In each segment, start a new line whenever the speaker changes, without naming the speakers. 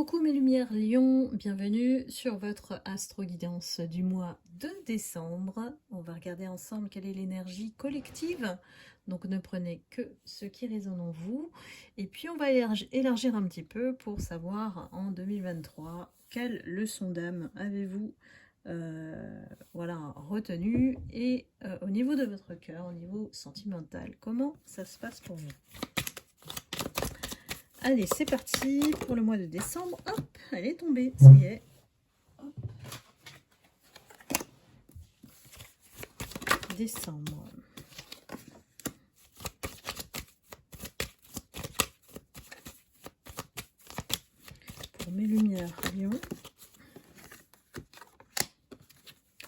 Coucou mes lumières Lion, bienvenue sur votre astro-guidance du mois de décembre. On va regarder ensemble quelle est l'énergie collective. Donc ne prenez que ce qui résonne en vous. Et puis on va élargir un petit peu pour savoir en 2023 quelle leçon d'âme avez-vous retenu. Et au niveau de votre cœur, au niveau sentimental, comment ça se passe pour vous? Allez, c'est parti pour le mois de décembre. Hop, elle est tombée, ça y est. Hop. Décembre. Pour mes lumières, Lion.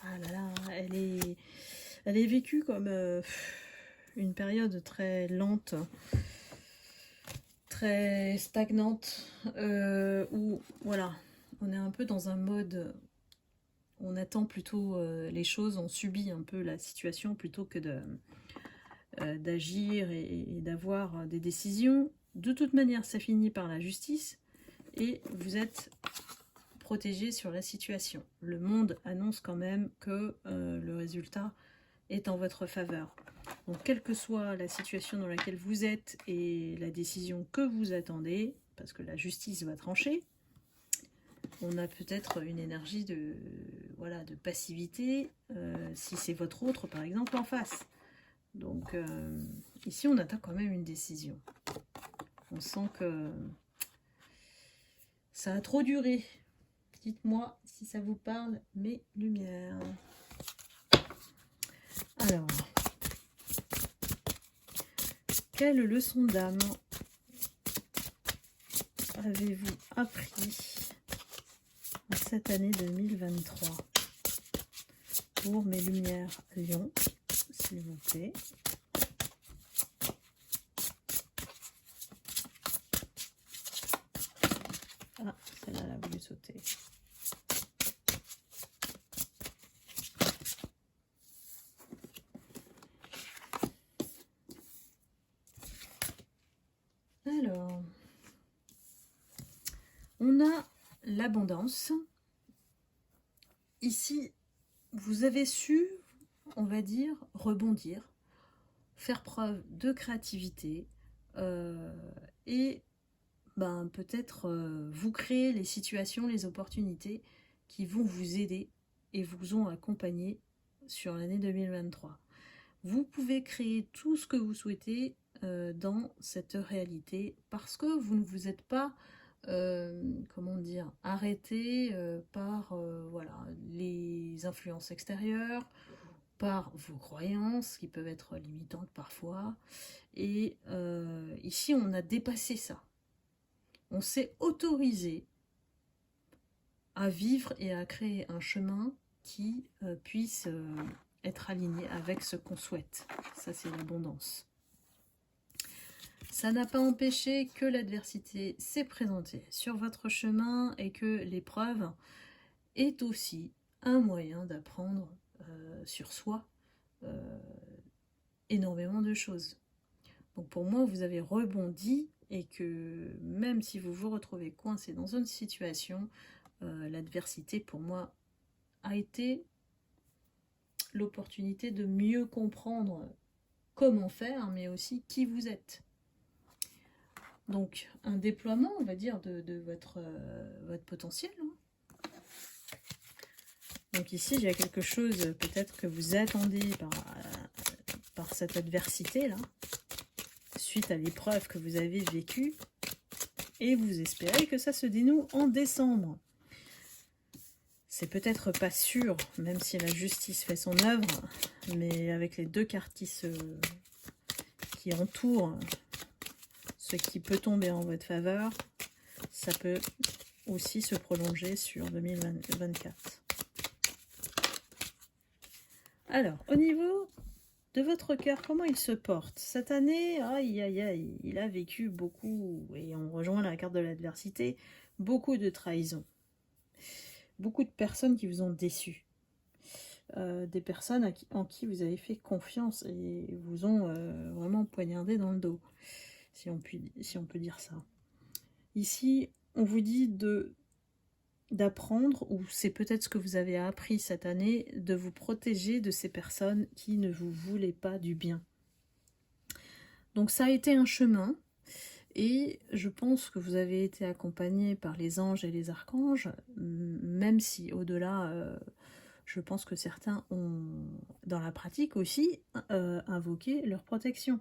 Ah là là, elle est vécue comme une période très lente, très stagnante, où voilà, on est un peu dans un mode, on attend plutôt les choses, on subit un peu la situation plutôt que d'agir et d'avoir des décisions. De toute manière, ça finit par la justice et vous êtes protégé sur la situation. Le monde annonce quand même que le résultat est en votre faveur. Donc, quelle que soit la situation dans laquelle vous êtes et la décision que vous attendez, parce que la justice va trancher, on a peut-être une énergie de passivité, si c'est votre autre, par exemple, en face. Donc, ici, on attend quand même une décision. On sent que ça a trop duré. Dites-moi si ça vous parle, mes lumières. Alors, quelle leçon d'âme avez-vous appris en cette année 2023 pour mes lumières Lion, s'il vous plaît? Ah, celle-là, elle a voulu sauter. Alors, on a l'abondance. Ici, vous avez su, on va dire, rebondir, faire preuve de créativité et peut-être vous créer les situations, les opportunités qui vont vous aider et vous ont accompagné sur l'année 2023. Vous pouvez créer tout ce que vous souhaitez dans cette réalité parce que vous ne vous êtes pas arrêté par les influences extérieures, par vos croyances qui peuvent être limitantes parfois. Et ici, on a dépassé ça. On s'est autorisé à vivre et à créer un chemin qui puisse être aligné avec ce qu'on souhaite. Ça, c'est l'abondance. Ça n'a pas empêché que l'adversité s'est présentée sur votre chemin et que l'épreuve est aussi un moyen d'apprendre sur soi énormément de choses. Donc pour moi, vous avez rebondi et que même si vous vous retrouvez coincé dans une situation, l'adversité pour moi a été l'opportunité de mieux comprendre comment faire, mais aussi qui vous êtes. Donc un déploiement, on va dire, de votre potentiel. Donc ici, il y a quelque chose peut-être que vous attendez par cette adversité-là, suite à l'épreuve que vous avez vécue, et vous espérez que ça se dénoue en décembre. C'est peut-être pas sûr, même si la justice fait son œuvre, mais avec les deux cartes qui entourent ce qui peut tomber en votre faveur, ça peut aussi se prolonger sur 2024. Alors, au niveau de votre cœur, comment il se porte cette année? Aïe, aïe, aïe, il a vécu beaucoup, et on rejoint la carte de l'adversité, beaucoup de trahison. Beaucoup de personnes qui vous ont déçu. Des personnes en qui vous avez fait confiance et vous ont vraiment poignardé dans le dos, si on peut dire ça. Ici, on vous dit d'apprendre, ou c'est peut-être ce que vous avez appris cette année, de vous protéger de ces personnes qui ne vous voulaient pas du bien. Donc ça a été un chemin, et je pense que vous avez été accompagné par les anges et les archanges, même si au-delà, je pense que certains ont, dans la pratique aussi, invoqué leur protection.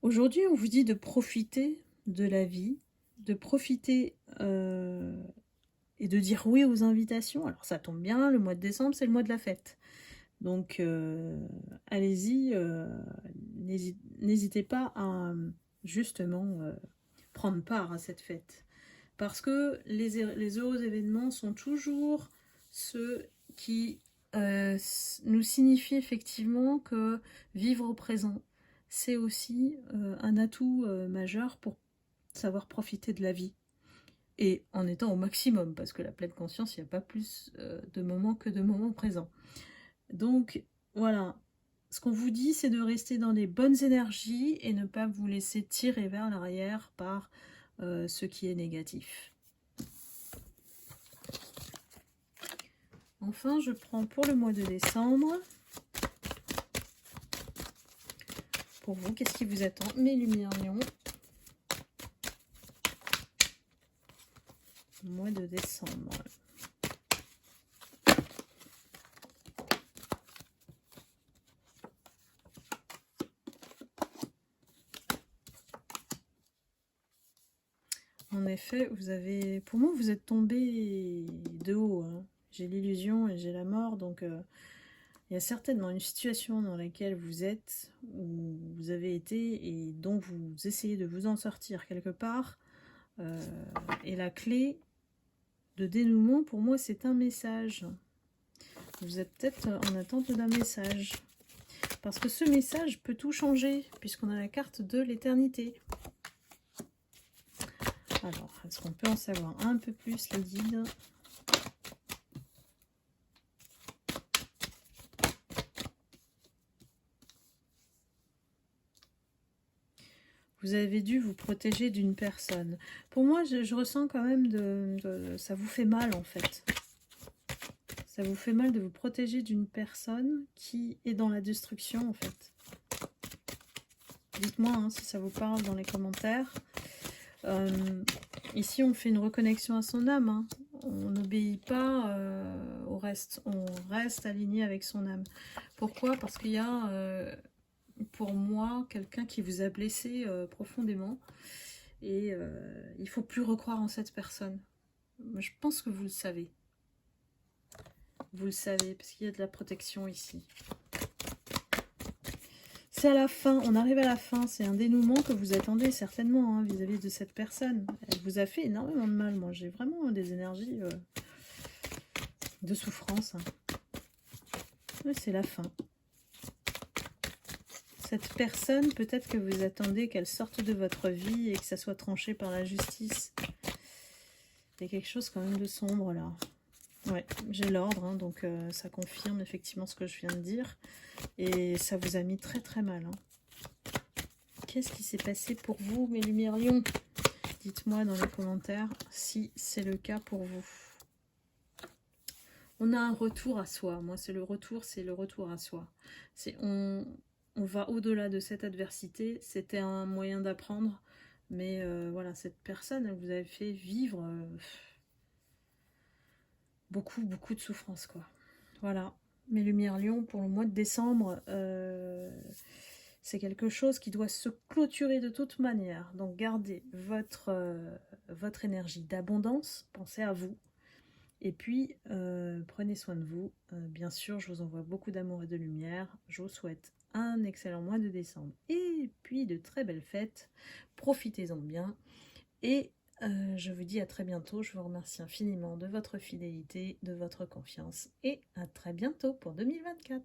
Aujourd'hui, on vous dit de profiter de la vie, de profiter et de dire oui aux invitations. Alors ça tombe bien, le mois de décembre, c'est le mois de la fête. Donc allez-y, n'hésitez pas à justement prendre part à cette fête. Parce que les heureux événements sont toujours ceux qui nous signifient effectivement que vivre au présent, c'est aussi un atout majeur pour savoir profiter de la vie. Et en étant au maximum, parce que la pleine conscience, il n'y a pas plus de moments que de moments présents. Donc voilà, ce qu'on vous dit, c'est de rester dans les bonnes énergies et ne pas vous laisser tirer vers l'arrière par ce qui est négatif. Enfin, je prends pour le mois de décembre. Pour vous, qu'est-ce qui vous attend? Mes lumières lions. Mois de décembre. En effet, vous avez, pour moi, vous êtes tombé de haut. Hein. J'ai l'illusion et j'ai la mort, donc il y a certainement une situation dans laquelle vous êtes, où vous avez été, et dont vous essayez de vous en sortir quelque part. Et la clé de dénouement, pour moi, c'est un message. Vous êtes peut-être en attente d'un message. Parce que ce message peut tout changer, puisqu'on a la carte de l'éternité. Alors, est-ce qu'on peut en savoir un peu plus, les guides? Vous avez dû vous protéger d'une personne. Pour moi, je ressens quand même ça vous fait mal, en fait. Ça vous fait mal de vous protéger d'une personne qui est dans la destruction, en fait. Dites-moi hein, si ça vous parle dans les commentaires. Ici, on fait une reconnexion à son âme. Hein. On n'obéit pas au reste. On reste aligné avec son âme. Pourquoi? Parce qu'il y a, pour moi, quelqu'un qui vous a blessé profondément. Et il ne faut plus recroire en cette personne. Je pense que vous le savez. Vous le savez, parce qu'il y a de la protection ici. C'est à la fin, on arrive à la fin, c'est un dénouement que vous attendez certainement hein, vis-à-vis de cette personne. Elle vous a fait énormément de mal, moi j'ai vraiment des énergies de souffrance. Hein. Ouais, c'est la fin. Cette personne, peut-être que vous attendez qu'elle sorte de votre vie et que ça soit tranché par la justice. Il y a quelque chose quand même de sombre là. Ouais, j'ai l'ordre, hein, donc ça confirme effectivement ce que je viens de dire. Et ça vous a mis très très mal. Hein. Qu'est-ce qui s'est passé pour vous, mes lumières lions? Dites-moi dans les commentaires si c'est le cas pour vous. On a un retour à soi. Moi, c'est le retour à soi. On va au-delà de cette adversité. C'était un moyen d'apprendre. Mais voilà, cette personne, elle vous avait fait vivre... beaucoup de souffrance quoi. Voilà, mes lumières lions pour le mois de décembre, c'est quelque chose qui doit se clôturer de toute manière. Donc gardez votre énergie d'abondance, pensez à vous. Et puis, prenez soin de vous. Bien sûr, je vous envoie beaucoup d'amour et de lumière. Je vous souhaite un excellent mois de décembre. Et puis, de très belles fêtes. Profitez-en bien. Et je vous dis à très bientôt. Je vous remercie infiniment de votre fidélité, de votre confiance. Et à très bientôt pour 2024.